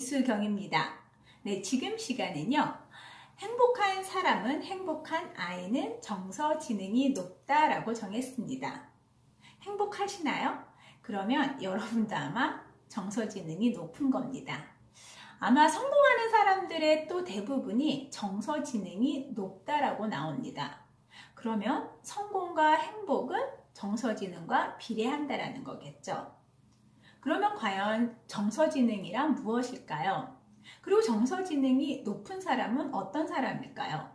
수경입니다. 네, 지금 시간은요. 행복한 사람은 행복한 아이는 정서 지능이 높다라고 정했습니다. 행복하시나요? 그러면 여러분도 아마 정서 지능이 높은 겁니다. 아마 성공하는 사람들의 또 대부분이 정서 지능이 높다라고 나옵니다. 그러면 성공과 행복은 정서 지능과 비례한다라는 거겠죠. 그러면 과연 정서지능이란 무엇일까요? 그리고 정서지능이 높은 사람은 어떤 사람일까요?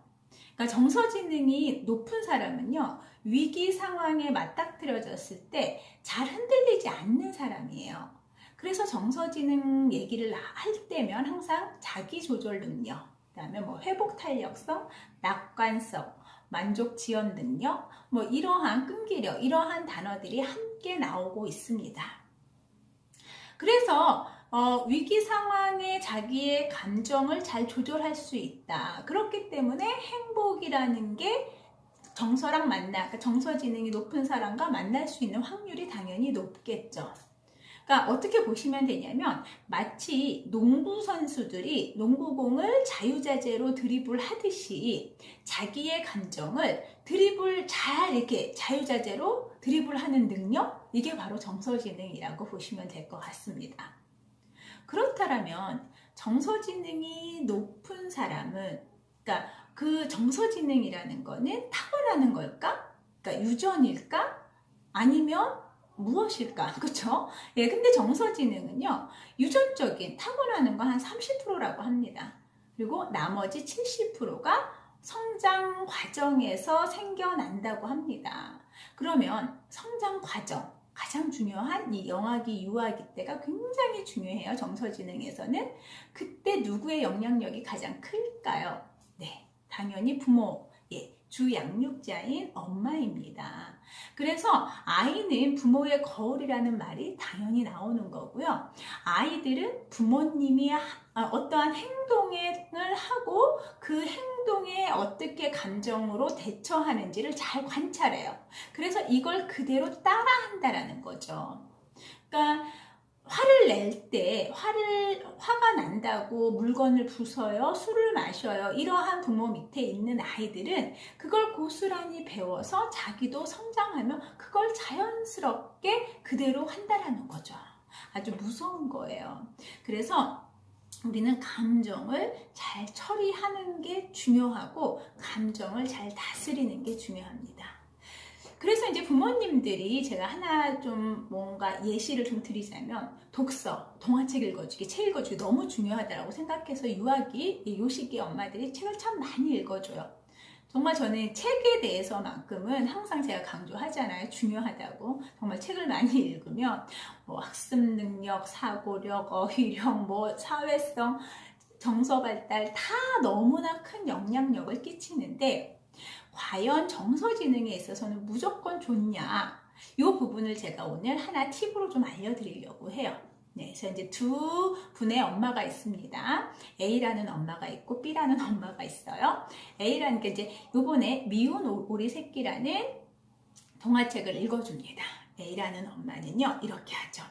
그러니까 정서지능이 높은 사람은요, 위기 상황에 맞닥뜨려졌을 때 잘 흔들리지 않는 사람이에요. 그래서 정서지능 얘기를 할 때면 항상 자기조절 능력, 그 다음에 회복 탄력성, 낙관성, 만족 지연 능력, 이러한 끈기력, 이러한 단어들이 함께 나오고 있습니다. 그래서 위기 상황에 자기의 감정을 잘 조절할 수 있다. 그렇기 때문에 행복이라는 게 정서랑 그러니까 정서 지능이 높은 사람과 만날 수 있는 확률이 당연히 높겠죠. 그러니까 어떻게 보시면 되냐면 마치 농구 선수들이 농구공을 자유자재로 드리블 하듯이 자기의 감정을 드리블 잘 이렇게 자유자재로 드리블하는 능력, 이게 바로 정서지능이라고 보시면 될 것 같습니다. 그렇다면 정서지능이 높은 사람은, 그러니까 그 정서지능이라는 거는 타고나는 걸까? 그러니까 유전일까? 아니면 무엇일까? 그렇죠? 예, 근데 정서지능은요, 유전적인 타고나는 거 한 30%라고 합니다. 그리고 나머지 70%가 성장 과정에서 생겨난다고 합니다. 그러면 성장 과정, 가장 중요한 이 영아기, 유아기 때가 굉장히 중요해요. 정서지능에서는. 그때 누구의 영향력이 가장 클까요? 네, 당연히 부모, 주 양육자인 엄마입니다. 그래서 아이는 부모의 거울이라는 말이 당연히 나오는 거고요. 아이들은 부모님이 어떠한 행동을 하고 그 행동에 어떻게 감정으로 대처하는지를 잘 관찰해요. 그래서 이걸 그대로 따라한다라는 거죠. 그러니까 화를 낼 때 화가 난다고 물건을 부숴요, 술을 마셔요. 이러한 부모 밑에 있는 아이들은 그걸 고스란히 배워서 자기도 성장하며 그걸 자연스럽게 그대로 한다라는 거죠. 아주 무서운 거예요. 그래서 우리는 감정을 잘 처리하는 게 중요하고 감정을 잘 다스리는 게 중요합니다. 그래서 이제 부모님들이 제가 하나 좀 뭔가 예시를 좀 드리자면 독서, 동화책 읽어주기, 책 읽어주기 너무 중요하다고 생각해서 유아기, 요시기 엄마들이 책을 참 많이 읽어줘요. 정말 저는 책에 대해서만큼은 항상 제가 강조하잖아요. 중요하다고. 정말 책을 많이 읽으면 학습 능력, 사고력, 어휘력, 사회성, 정서 발달 다 너무나 큰 영향력을 끼치는데 과연 정서지능에 있어서는 무조건 좋냐? 이 부분을 제가 오늘 하나 팁으로 좀 알려드리려고 해요. 네, 그래서 이제 두 분의 엄마가 있습니다. A라는 엄마가 있고 B라는 엄마가 있어요. A라는 게 이제 요번에 미운 오리 새끼라는 동화책을 읽어줍니다. A라는 엄마는요, 이렇게 하죠.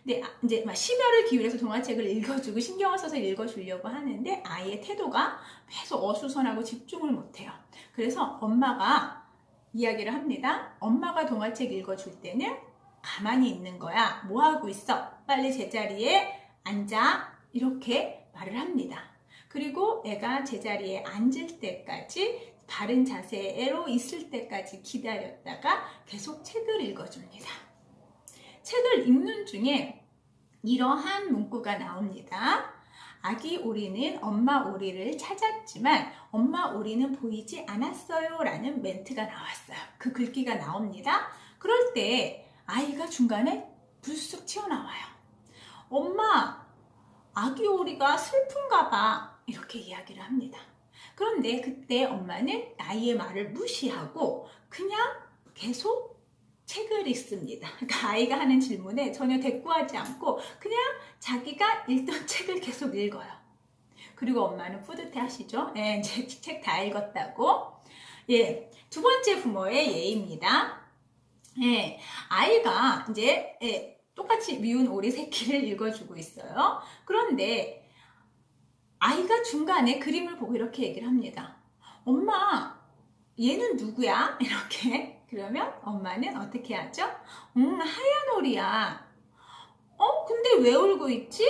근데 이제 심혈을 기울여서 동화책을 읽어주고 신경을 써서 읽어주려고 하는데 아이의 태도가 계속 어수선하고 집중을 못해요. 그래서 엄마가 이야기를 합니다. 엄마가 동화책 읽어줄 때는 가만히 있는 거야. 뭐 하고 있어? 빨리 제자리에 앉아. 이렇게 말을 합니다. 그리고 애가 제자리에 앉을 때까지 바른 자세로 있을 때까지 기다렸다가 계속 책을 읽어줍니다. 책을 읽는 중에 이러한 문구가 나옵니다. 아기 오리는 엄마 오리를 찾았지만 엄마 오리는 보이지 않았어요 라는 멘트가 나왔어요. 그 글귀가 나옵니다. 그럴 때 아이가 중간에 불쑥 튀어나와요. 엄마, 아기 오리가 슬픈가 봐. 이렇게 이야기를 합니다. 그런데 그때 엄마는 아이의 말을 무시하고 그냥 계속 책을 읽습니다. 그러니까 아이가 하는 질문에 전혀 대꾸하지 않고 그냥 자기가 읽던 책을 계속 읽어요. 그리고 엄마는 뿌듯해 하시죠. 예, 이제 책 다 읽었다고. 예, 두 번째 부모의 예입니다. 예, 아이가 이제 똑같이 미운 오리 새끼를 읽어주고 있어요. 그런데 아이가 중간에 그림을 보고 이렇게 얘기를 합니다. 엄마, 얘는 누구야? 이렇게. 그러면 엄마는 어떻게 하죠? 하얀 오리야. 근데 왜 울고 있지?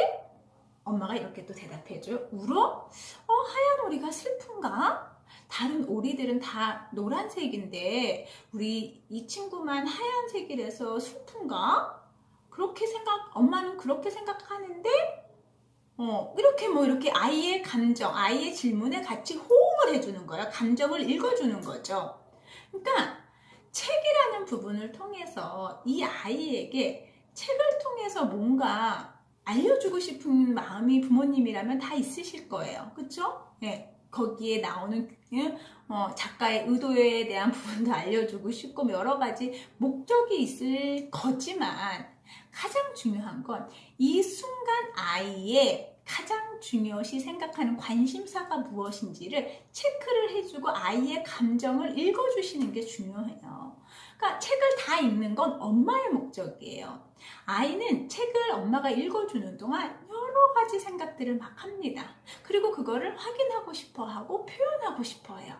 엄마가 이렇게 또 대답해줘요. 울어? 하얀 오리가 슬픈가? 다른 오리들은 다 노란색인데 우리 이 친구만 하얀색이라서 슬픈가? 엄마는 그렇게 생각하는데 이렇게 아이의 감정, 아이의 질문에 같이 호응을 해주는 거예요. 감정을 읽어주는 거죠. 그러니까 책이라는 부분을 통해서 이 아이에게 책을 통해서 뭔가 알려주고 싶은 마음이 부모님이라면 다 있으실 거예요. 그쵸? 네. 거기에 나오는 작가의 의도에 대한 부분도 알려주고 싶고 여러 가지 목적이 있을 거지만 가장 중요한 건 이 순간 아이의 가장 중요시 생각하는 관심사가 무엇인지를 체크를 해주고 아이의 감정을 읽어주시는 게 중요해요. 그러니까 책을 다 읽는 건 엄마의 목적이에요. 아이는 책을 엄마가 읽어주는 동안 여러 가지 생각들을 막 합니다. 그리고 그거를 확인하고 싶어 하고 표현하고 싶어 해요.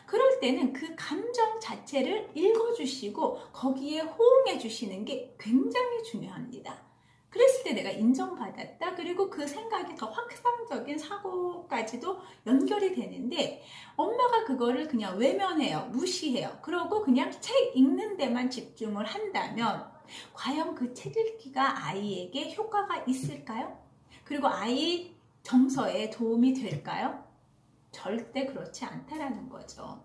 그럴 때는 그 감정 자체를 읽어주시고 거기에 호응해 주시는 게 굉장히 중요합니다. 그랬을 때 내가 인정받았다. 그리고 그 생각이 더 확산적인 사고까지도 연결이 되는데 엄마가 그거를 그냥 외면해요. 무시해요. 그러고 그냥 책 읽는 데만 집중을 한다면 과연 그 책 읽기가 아이에게 효과가 있을까요? 그리고 아이 정서에 도움이 될까요? 절대 그렇지 않다라는 거죠.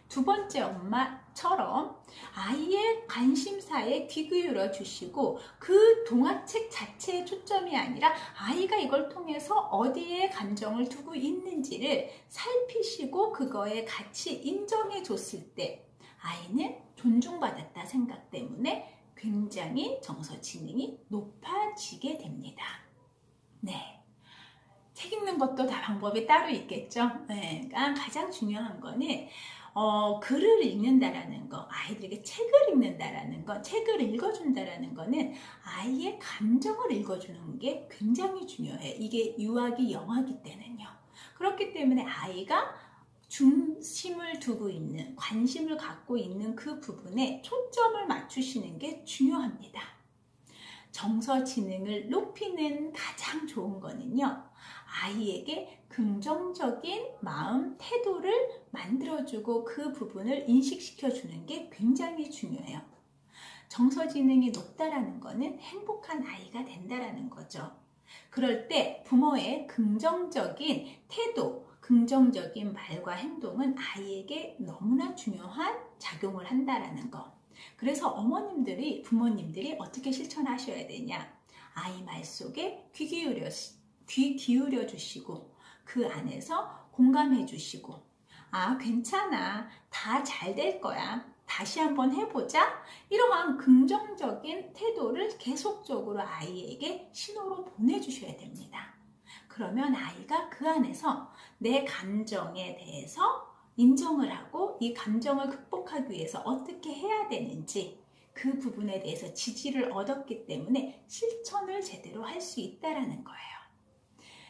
두 번째 엄마처럼 아이의 관심사에 귀 기울여 주시고 그 동화책 자체의 초점이 아니라 아이가 이걸 통해서 어디에 감정을 두고 있는지를 살피시고 그거에 같이 인정해 줬을 때 아이는 존중받았다 생각 때문에 굉장히 정서 지능이 높아지게 됩니다. 네. 책 읽는 것도 다 방법이 따로 있겠죠. 네, 그러니까 가장 중요한 거는 글을 읽는다라는 거, 아이들에게 책을 읽는다라는 거, 책을 읽어준다라는 거는 아이의 감정을 읽어주는 게 굉장히 중요해요. 이게 유아기, 영아기 때는요. 그렇기 때문에 아이가 중심을 두고 있는, 관심을 갖고 있는 그 부분에 초점을 맞추시는 게 중요합니다. 정서 지능을 높이는 가장 좋은 거는요. 아이에게 긍정적인 마음, 태도를 만들어주고 그 부분을 인식시켜주는 게 굉장히 중요해요. 정서 지능이 높다라는 거는 행복한 아이가 된다라는 거죠. 그럴 때 부모의 긍정적인 태도, 긍정적인 말과 행동은 아이에게 너무나 중요한 작용을 한다라는 거. 그래서 어머님들이, 부모님들이 어떻게 실천하셔야 되냐? 아이 말 속에 귀 기울여 주시고 그 안에서 공감해 주시고 괜찮아. 다 잘 될 거야. 다시 한번 해보자. 이러한 긍정적인 태도를 계속적으로 아이에게 신호로 보내주셔야 됩니다. 그러면 아이가 그 안에서 내 감정에 대해서 인정을 하고 이 감정을 극복하기 위해서 어떻게 해야 되는지 그 부분에 대해서 지지를 얻었기 때문에 실천을 제대로 할 수 있다는 거예요.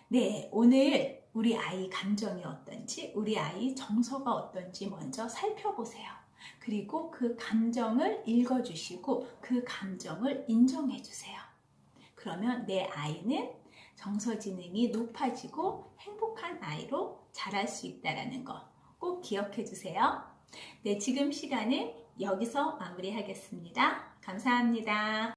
네, 오늘 우리 아이 감정이 어떤지, 우리 아이 정서가 어떤지 먼저 살펴보세요. 그리고 그 감정을 읽어주시고 그 감정을 인정해주세요. 그러면 내 아이는 정서지능이 높아지고 행복한 아이로 자랄 수 있다는 거 꼭 기억해 주세요. 네, 지금 시간은 여기서 마무리하겠습니다. 감사합니다.